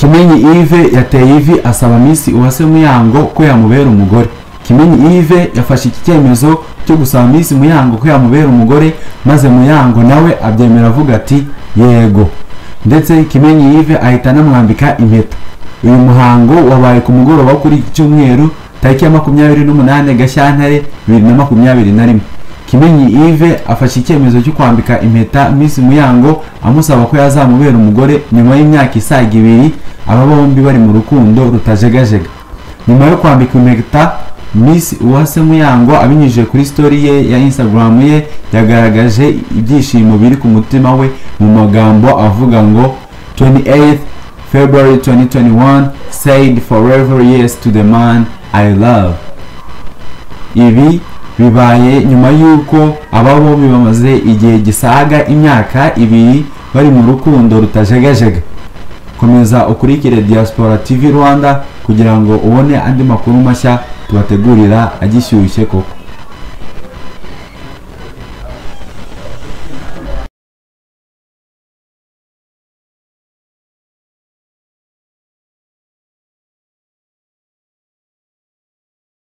Kimenyi Yves yateye ivi asaba Miss Uwase Muyango ko yamubera umugore. Kimenyi Yves yafashe iki cyemezo cyo gusaba Miss Muyango ko yamubera umugore, maze Muyango nawe abyemera avuga ati yego, ndetse Kimenyi Yves ahita anamwambika impeta. Uyu muhango wabaye ku mugoroba kuri iki cyumweru tariki ya 28 Gashyantare 2021. Kimenyi Yves afashe icyemezo cyo kwambika impeta Miss Muyango amusaba ko yazamubera umugore nyuma y'imyaka isaga 2 aba bombi bari mu rukundo rutajegajega. Nyuma yo kwambika impeta, Miss Uwase Muyango abinyujije kuri story ye ya Instagram ye yagaragaje ibyishimo biri ku mutima we mu magambo avuga ngo 28th February 2021 said forever yes to the man I love. Ibi bibaye nyuma yuko aba bombi bamaze igihe gisaga imyaka 2 bari mu rukundo rutajegajega. Komeza ukurikire Diaspora TV Rwanda kugira ngo ubone andi makuru mashya tubategurira agishyushye koko.